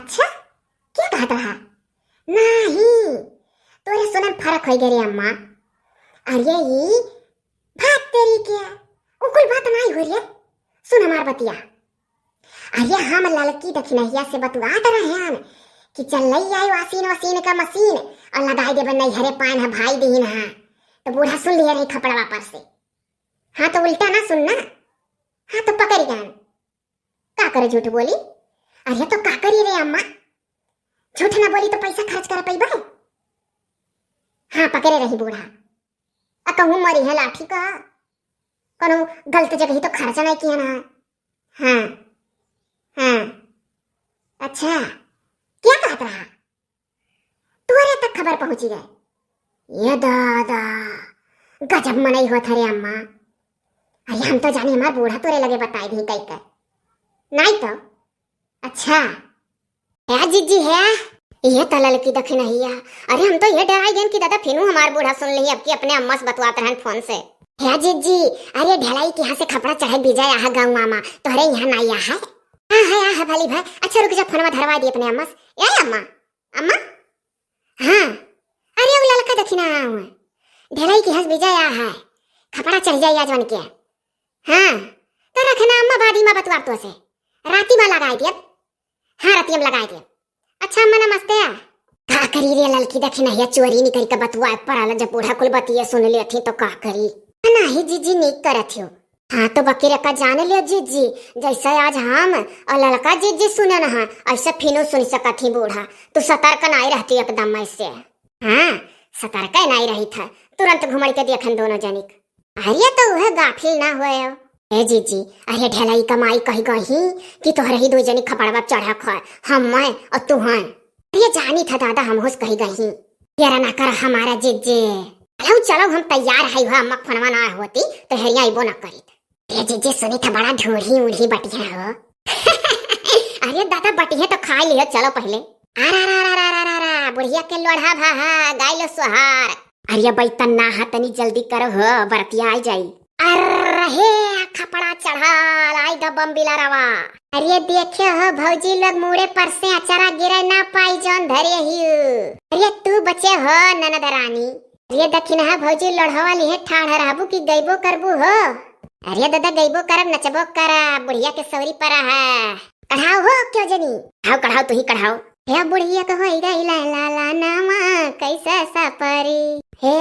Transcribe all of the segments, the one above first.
अच्छा क्या कहता है? नहीं तोरे सुनन फर्क हो गया रे अम्मा। अरे ये बात तेरी क्या उकुल बात नहीं हो रही है। सुन हमार बतिया। अरे हम लड़की दखिनहिया से बतुआत रहे कि चल लई आई वासीन वसीन का मशीन और लगाई दे बनई हरे पान है भाई दीन है। तो बूढ़ा सुन लिया रे खपड़वा पर से। हाँ तो उल्टा ना सुनना। हाँ तो पकड़ गया का करे झूठ बोली। अरे तो का करी रे अम्मा झूठ ना बोली तो पैसा खर्च कर पैबा। हाँ पकड़े रही बूढ़ा कहूँ मरी है लाठी का कौन गलत जगह ही तो खर्चा नहीं किया ना। हाँ हाँ अच्छा क्या कहता रहा तुम्हारे तक खबर पहुंची गए। ये दादा गजब मनाई हो था रे अम्मा। अरे हम तो जाने हमारा बूढ़ा तोरे लगे बताई नहीं कई कर नहीं तो। अच्छा है जीजी है ये तलल की दखे नहीं है। अरे हम तो ये डराई गए कि दादा फिनू हमार बूढ़ा सुन ली अब की अपने अम्मा से बतवाते रहन फोन से। है जीजी अरे ढलाई के यहाँ से खपड़ा चढ़े बीजा यहाँ गाँव मामा तोहरे यहाँ नहीं आ है। हाँ है भली भाई। अच्छा रुक जा फोनमा धरवा दी अपने अम्मा से। ए अम्मा अम्मा हाँ अरे वो लड़का दखिना ढलाई के हंस बीजा यहाँ है खपड़ा चढ़ जाए आज बन के। हाँ तो रखना अम्मा बादी माँ बतवा तो से राती में लगाई दिया। हाँ राती में लगाई दिया। अच्छा अम्मा नमस्ते। का करी रे लड़की दखिना ये चोरी नहीं करी का बतवा पर जब बूढ़ा कुल बतिये सुन ले थी तो का करी। नहीं जीजी नीक करत हो। हाँ तो बकेरे का जान लियो जीजी जैसे आज हम और लड़का जीजी सुने ना ऐसे फिनो सुन सकत ही बूढ़ा। तू सतर्क नहीं रहती एकदम ऐसे। हाँ सतर्क नहीं रही था तुरंत घुमड़ के देखन दोनों जनिक। अरे तो वह गाफिल ना हुए ए जीजी। अरे ढलाई कमाई कही गही कि तोहरे ही दो जनी खपड़वा चढ़ा खा हम मैं और तू हैं। ये जानी था दादा हम होश कही गही यार ना कर हमारा जीजी। चलो चलो हम तैयार है हुआ अम्मा फनवा ना होती तो हरिया आइबो ना करी। ये जीजी सुनी था बड़ा ढूढ़ी उढ़ी बटिया हो। अरे दादा बटिया तो खा लियो चलो पहले। अरा बुढ़िया के लोढ़ा भाहा गाय लो सोहार। अरे बैतन ना तनी जल्दी करो हो बरतिया आ जाई। अरे खपड़ा चढ़ा लाई द बम्बिला रवा। अरे देखे हो भौजी लोग मुड़े पर से अचारा गिरे ना पाई जौन धरे ही। अरे तू बचे हो ननद रानी। अरे दखिन है भौजी लोढ़वा लिहे ठाढ़ रहबू की गईबो करबू हो। अरे दादा गईबो करब नचबो करा बुढ़िया के सौरी पर है। कढ़ाओ हो क्यों जनी कढ़ाओ तू ही कढ़ाओ। हे बुढ़िया तो होई गई ला ला ला नामा कैसा सपरी। हे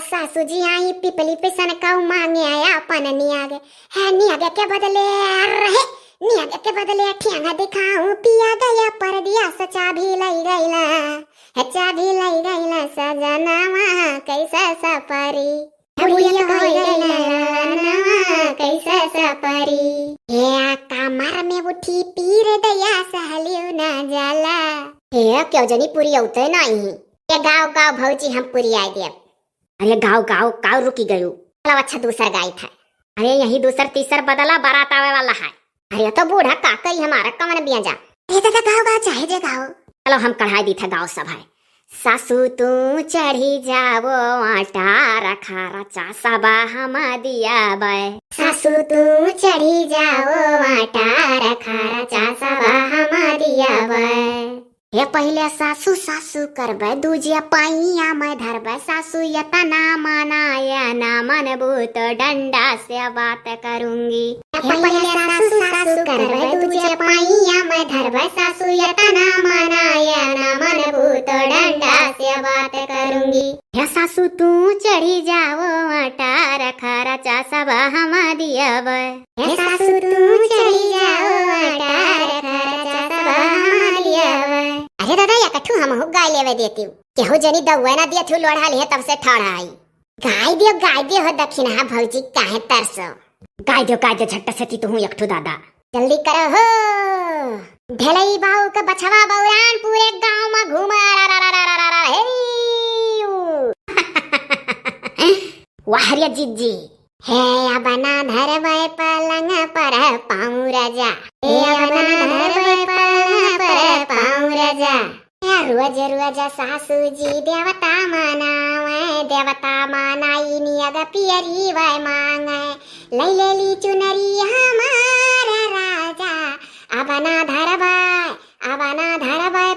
सासू जी आई पिपली पे सनकाऊ मांगे आया अपन नियागे है नियागे के बदले रहे नियागे के बदले ठियांगा दिखाऊं पिया गया पर दिया सचा भी लई गईला है चा भी लई गईला सजनावा कैसा सपरी। बुढ़िया होई गई ला कैसा सपरी। हे कमर में उठी पीर दया सहलियो ना जाला। हे क्यों जनी पूरी औते नहीं ये गाँव गाँव भौजी हम पूरी आई दे। अरे गाँव गाँव गाँव रुकी गयू चलो अच्छा दूसरा गाय था। अरे यही दूसर तीसर बदला बारात आवे वाला है। अरे तो बूढ़ा काका ही हमारा कमन बिया जा। ये तो गाँव गाँव चाहे जे गाँव। चलो हम कढ़ाई दी था गाँव सब है। सासू तू चढ़ी जावो आटा रखा रचा सबा हम दिया बाय। सासू तू चढ़ी जावो आटा रखा रचा सबा हम दिया बाय। हे पहले सासू सासू करबे दूजिया पाइया मैं धरबे सासू यता ना मनाया ना मनबू तो डंडा से बात करूंगी। पहले सासू सासू करबे दूजिया पाइया मैं धरबे सासू यता ना मनाया ना मनबू तो डंडा से बात करूंगी। हे सासू तू चढ़ी जाओ आटा रखा रचा सब हम दिया बे। हे सासू तू चढ़ी जाओ आटा रखा रचा सब हम दिया बे। अरे दादा या कठू हम हो गाय लेवे देती हूँ केहू जनी दवा ना दिया थू लोढ़ा ले तब से ठहरा आई। गाय दियो हो दक्षिण हा भौजी काहे तरसो। गाय दियो झट्ट से तू हूँ एकठू दादा जल्दी करो हो। ढेलई बाऊ का बछवा बौरान पूरे गांव में घूमा वाह रे जीजी। हे बना धरवे पलंग पर पाऊं राजा। हे बना धरवे पलंग पर पाऊं राजा। रोज रोज सासू जी देवता मनाई नियग पियरी वै मांगे लई लेली चुनरी हमारा राजा। अब ना धरवे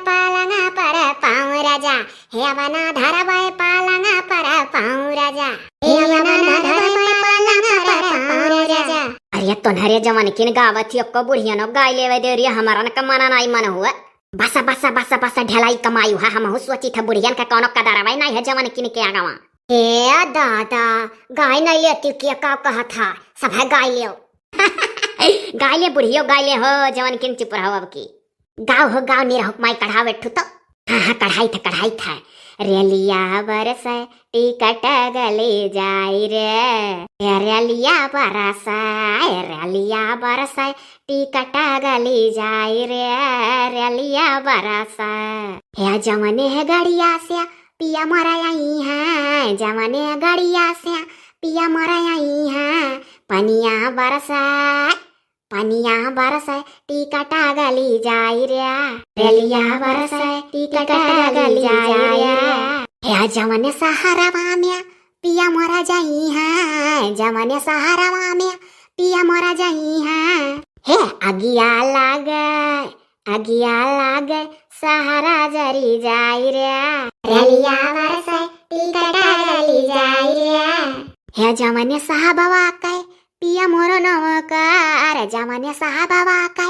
हे वना धरवाय पालंगा पर पाऊं राजा, हे वना धरवाय पालंगा पर पाऊं राजा। अरे तोन्हरे जवान किन गावत यो को बुढ़िया नो गाय लेवे दे रे हमारा न कमाना नाई मन हुआ। बसा बसा बसा बसा ढलाई कमाई हुआ हम सोची था बुढ़ियन का कौनो कदरवाई नहीं है जवान किन के आगावा। हे दादा गाय नहीं लेती क्या का कहा था सब है गाय लियो। गाय ले बुढ़ियो गाय ले हो जवान किन चुप रहो अब की। गाँव हो गाँव नहीं रहो माई कढ़ा बैठू तो। हाँ कढ़ाई था रेलिया बरस टिकट गले जाई रे रेलिया बरस टिकट गले जाई रे रेलिया बरस। हे जमने है गड़िया से पिया मरा आई है, जमने गड़िया से पिया मरा आई है। पनिया बरस टिकट गली जाई रे रेलिया बरस टिकट गली जाई रे। हे जमने सहारा में पिया मरा जाई है, जमने सहारा में पिया मरा जाई है। हे अगिया लागे सहारा जरी जाई रे रेलिया बरस टिकट गली जाई रे। हे जमने साहबवा के पिया मोरा नवकार, जमने साहबवा के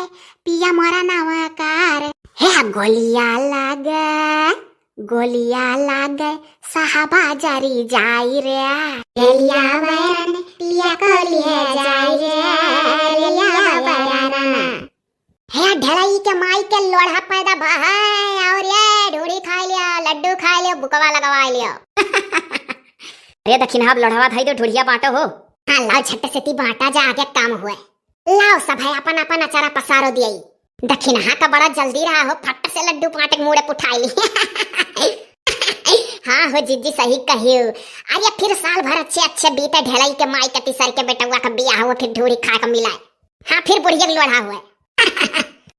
पिया मोरा नवकार। हे गोलिया लागे साहबा जरी जाई रे रेलिया बरन पिया गोलिया जाई रे रेलिया बरन। हे ढलाई के माई के लोढ़ा पैदा भाई और ये ढोड़ी खा लिया लड्डू खा लिया बुकवा लगवा लिया। अरे दक्षिण हाब लोढ़वा थाई तो ढोड़िया बांटो हो। हाँ लाओ झट से ती बांटा जा आगे काम हुए। लाओ सब है अपन अपन अचारा पसारो दियई। दक्षिण हा का बड़ा जल्दी रहा हो फट से लड्डू पाटे मुड़े पुठाई ली। हाँ हो जीजी सही कहियो। अरे फिर साल भर अच्छे बीते ढलाई के माई कती सर के बेटवा का बियाह हुआ फिर ढोरी खा का मिलाए। हाँ फिर बुढ़िया लोढ़ा हुआ।